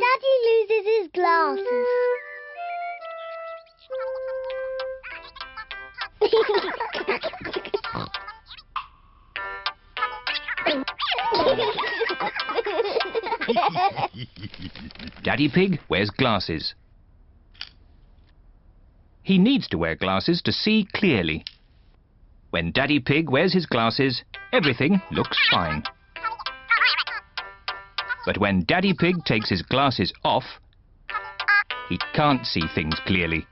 Daddy loses his glasses. Daddy Pig wears glasses. He needs to wear glasses to see clearly. When Daddy Pig wears his glasses, everything looks fine. But when Daddy Pig takes his glasses off, he can't see things clearly.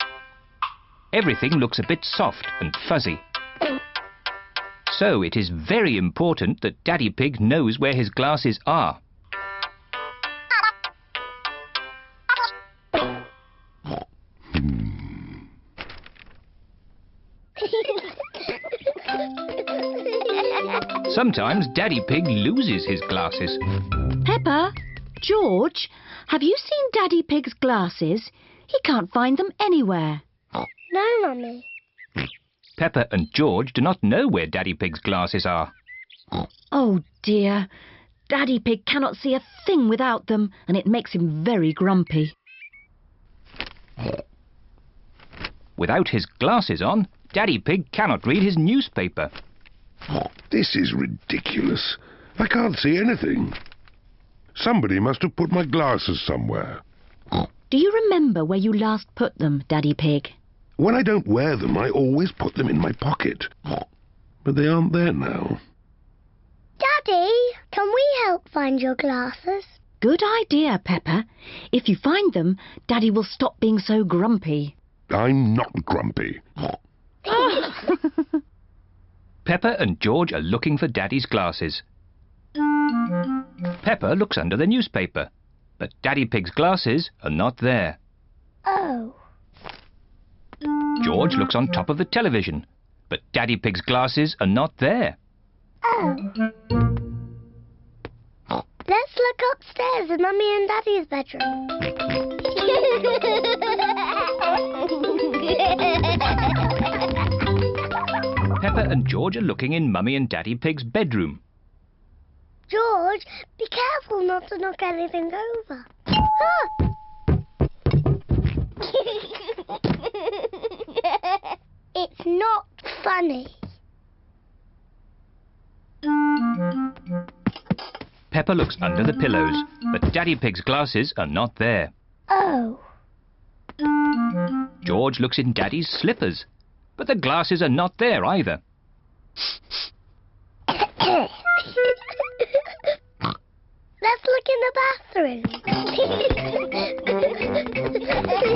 Everything looks a bit soft and fuzzy. So it is very important that Daddy Pig knows where his glasses are. Sometimes Daddy Pig loses his glasses. Peppa, George, have you seen Daddy Pig's glasses? He can't find them anywhere. No, Mummy. Peppa and George do not know where Daddy Pig's glasses are. Oh dear, Daddy Pig cannot see a thing without them, and it makes him very grumpy. Without his glasses on, Daddy Pig cannot read his newspaper. This is ridiculous. I can't see anything. Somebody must have put my glasses somewhere. Do you remember where you last put them, Daddy Pig? When I don't wear them, I always put them in my pocket. But they aren't there now. Daddy, can we help find your glasses? Good idea, Peppa. If you find them, Daddy will stop being so grumpy. I'm not grumpy. Peppa and George are looking for Daddy's glasses. Peppa looks under the newspaper, but Daddy Pig's glasses are not there. Oh. George looks on top of the television, but Daddy Pig's glasses are not there. Oh. Let's look upstairs in Mummy and Daddy's bedroom. Peppa and George are looking in Mummy and Daddy Pig's bedroom. George, be careful not to knock anything over. Ah! It's not funny. Peppa looks under the pillows, but Daddy Pig's glasses are not there. Oh. George looks in Daddy's slippers, but the glasses are not there either. Let's look in the bathroom.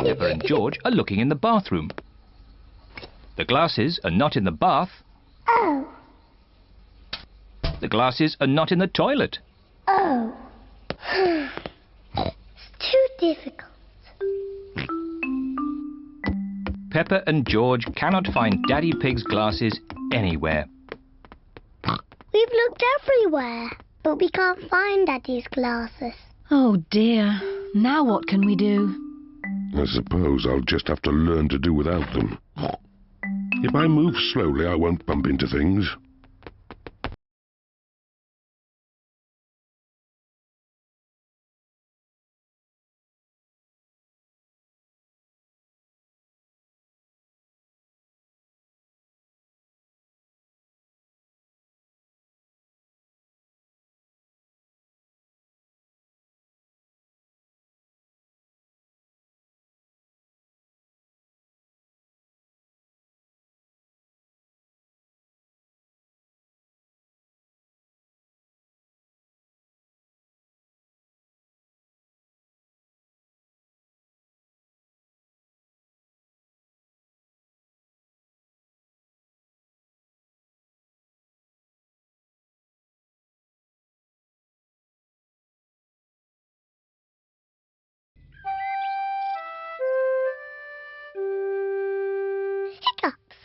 Peppa and George are looking in the bathroom. The glasses are not in the bath. Oh. The glasses are not in the toilet. Oh. It's too difficult. Peppa and George cannot find Daddy Pig's glasses anywhere. We've looked everywhere, but we can't find Daddy's glasses. Oh dear, now what can we do? I suppose I'll just have to learn to do without them. If I move slowly, I won't bump into things. Hiccups.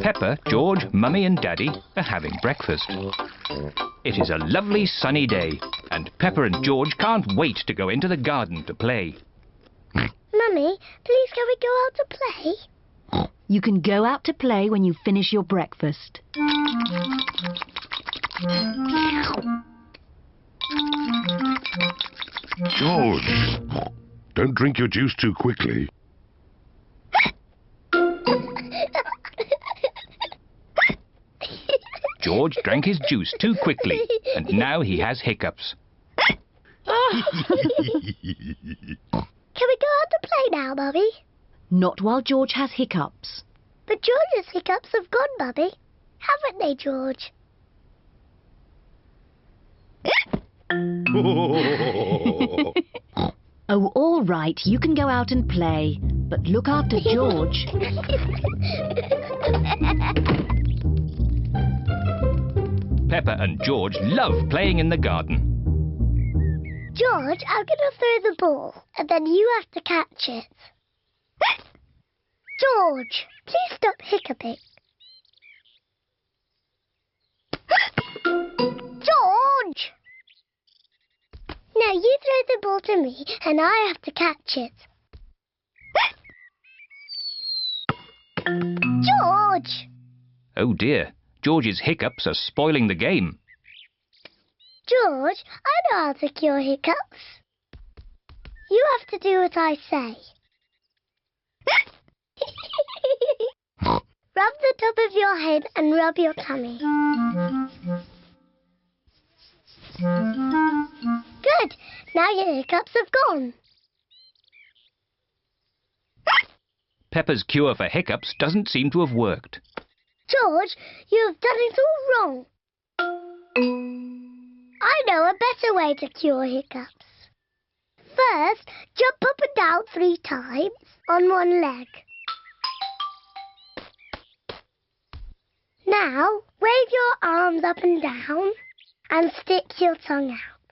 Peppa, George, Mummy and Daddy are having breakfast. It is a lovely sunny day, and Peppa and George can't wait to go into the garden to play. Mummy, please can we go out to play? You can go out to play when you finish your breakfast. George, don't drink your juice too quickly. George drank his juice too quickly, and now he has hiccups. Can we go out to play now, Mummy? Not while George has hiccups. But George's hiccups have gone, Mummy. Haven't they, George? Oh, all right, you can go out and play, but look after George. Peppa and George love playing in the garden. George, I'm going to throw the ball, and then you have to catch it. George, please stop hiccuping. George! Now you throw the ball to me, and I have to catch it. George! Oh dear, George's hiccups are spoiling the game. George, I know how to cure hiccups. You have to do what I say. Rub the top of your head and rub your tummy. Good. Now your hiccups have gone. Peppa's cure for hiccups doesn't seem to have worked. George, you have done it all wrong. I know a better way to cure hiccups. First, jump up and down 3 times on one leg. Now, wave your arms up and down and stick your tongue out.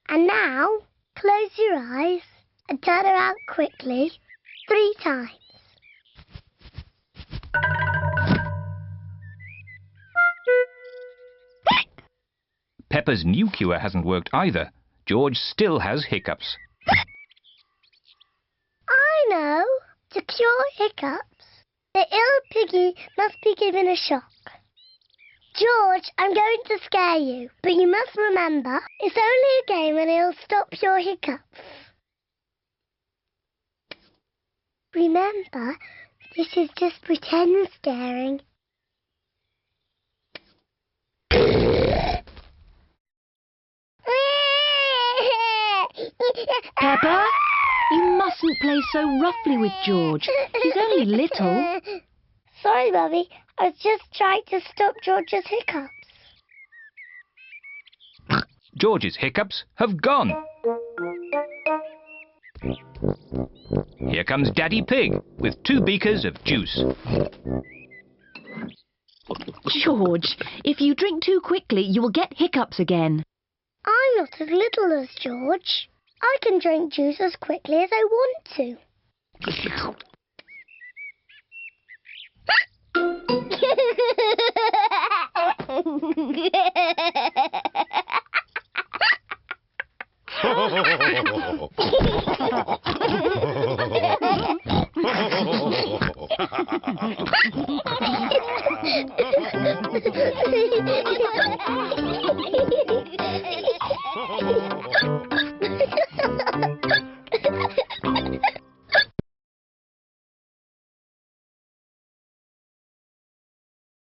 And now, close your eyes and turn around quickly 3 times. Peppa's new cure hasn't worked either. George still has hiccups. I know. To cure hiccups, the ill piggy must be given a shock. George, I'm going to scare you, but you must remember, it's only a game and it'll stop your hiccups. Remember, this is just pretend scaring. Peppa, you mustn't play so roughly with George. He's only little. Sorry, Mummy. I was just trying to stop George's hiccups. George's hiccups have gone. Here comes Daddy Pig with 2 beakers of juice. George, if you drink too quickly, you will get hiccups again. I'm not as little as George. I can drink juice as quickly as I want to.